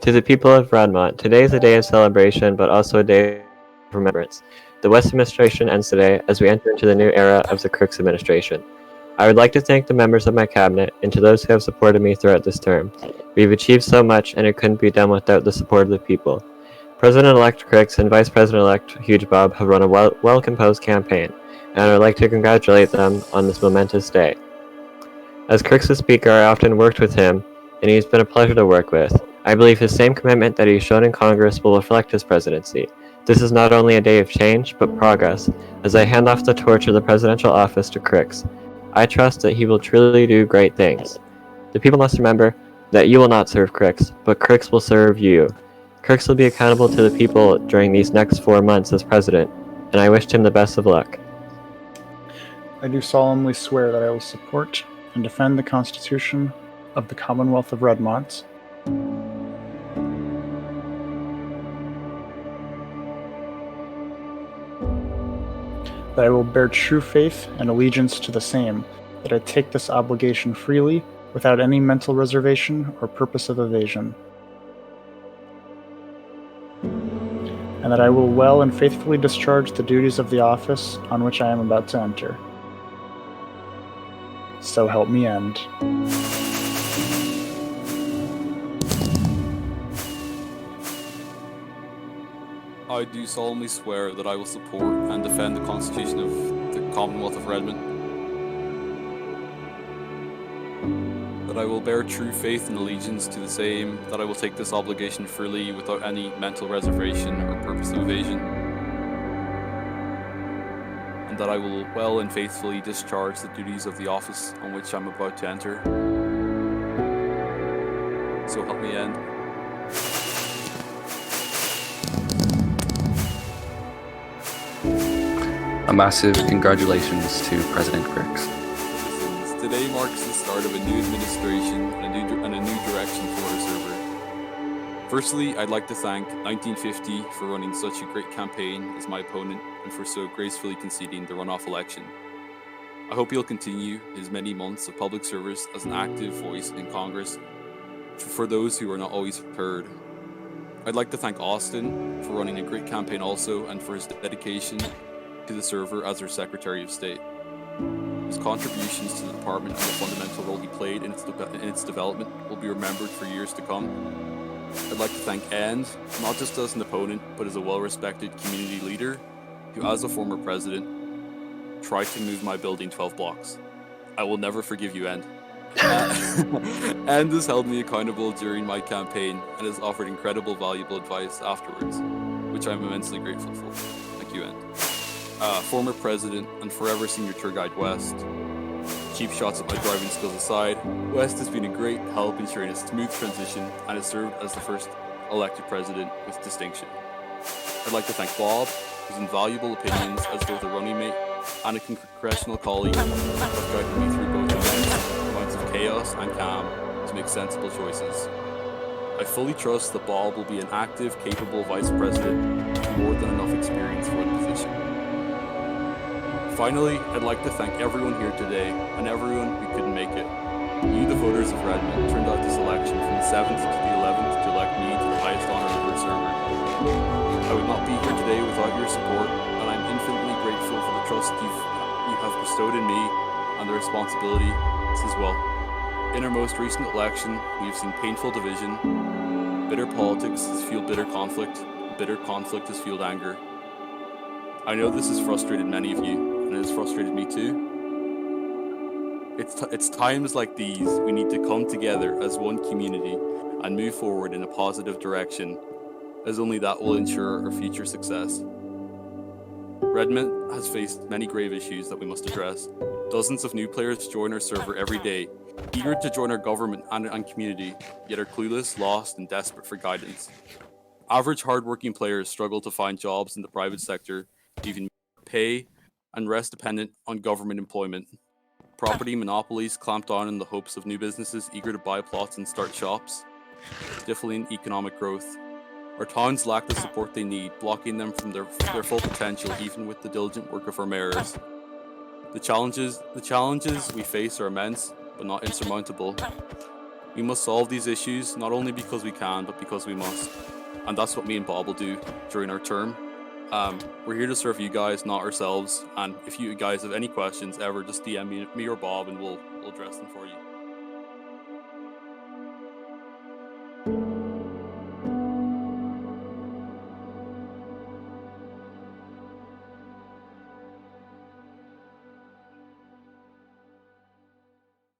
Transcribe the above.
To the people of Redmont, today is a day of celebration, but also a day of remembrance. The West administration ends today as we enter into the new era of the Krix administration. I would like to thank the members of my cabinet and to those who have supported me throughout this term. We've achieved so much, and it couldn't be done without the support of the people. President-elect Krix and Vice President-elect HugeBob have run a well-composed campaign, and I would like to congratulate them on this momentous day. As Krix's speaker, I often worked with him, and he's been a pleasure to work with. I believe his same commitment that he's shown in Congress will reflect his presidency. This is not only a day of change, but progress, as I hand off the torch of the presidential office to Krix. I trust that he will truly do great things. The people must remember that you will not serve Krix, but Krix will serve you. Krix will be accountable to the people during these next 4 months as president, and I wish him the best of luck. I do solemnly swear that I will support and defend the Constitution of the Commonwealth of Redmont, that I will bear true faith and allegiance to the same, that I take this obligation freely, without any mental reservation or purpose of evasion, and that I will well and faithfully discharge the duties of the office on which I am about to enter. So help me end. I do solemnly swear that I will support and defend the Constitution of the Commonwealth of Redmond, that I will bear true faith and allegiance to the same, that I will take this obligation freely without any mental reservation or purpose of evasion, and that I will well and faithfully discharge the duties of the office on which I'm about to enter. So help me end. A massive congratulations to President Krix. Today marks the start of a new administration and a new direction for our server. Firstly, I'd like to thank 1950 for running such a great campaign as my opponent and for so gracefully conceding the runoff election. I hope he'll continue his many months of public service as an active voice in Congress for those who are not always heard. I'd like to thank Austin for running a great campaign also and for his dedication to the server as our Secretary of State. His contributions to the department and the fundamental role he played in its development will be remembered for years to come. I'd like to thank End, not just as an opponent, but as a well-respected community leader who, as a former president, tried to move my building 12 blocks. I will never forgive you, End. End has held me accountable during my campaign and has offered incredible, valuable advice afterwards, which I'm immensely grateful for. Thank you, End. Former president and forever senior tour guide West. Cheap shots at my driving skills aside, West has been a great help ensuring a smooth transition and has served as the first elected president with distinction. I'd like to thank Bob, whose invaluable opinions as both a running mate and a congressional colleague have guided me through both amounts of chaos and calm to make sensible choices. I fully trust that Bob will be an active, capable vice president with more than enough experience for the position. Finally, I'd like to thank everyone here today and everyone who couldn't make it. You, the voters of Redmond, turned out this election from the 7th to the 11th to elect me to the highest honor of our server. I would not be here today without your support, and I'm infinitely grateful for the trust you have bestowed in me and the responsibilities as well. In our most recent election, we have seen painful division. Bitter politics has fueled bitter conflict. Bitter conflict has fueled anger. I know this has frustrated many of you, and it has frustrated me too. It's times like these we need to come together as one community and move forward in a positive direction, as only that will ensure our future success. Redmond has faced many grave issues that we must address. Dozens of new players join our server every day, eager to join our government and community, yet are clueless, lost, and desperate for guidance. Average hard-working players struggle to find jobs in the private sector, even pay and rest dependent on government employment. Property monopolies clamp down in the hopes of new businesses eager to buy plots and start shops, stifling economic growth. Our towns lack the support they need, blocking them from their full potential even with the diligent work of our mayors. The challenges we face are immense, but not insurmountable. We must solve these issues, not only because we can, but because we must. And that's what me and Bob will do during our term. We're here to serve you guys, not ourselves. And if you guys have any questions ever, just DM me or Bob and we'll address them for you.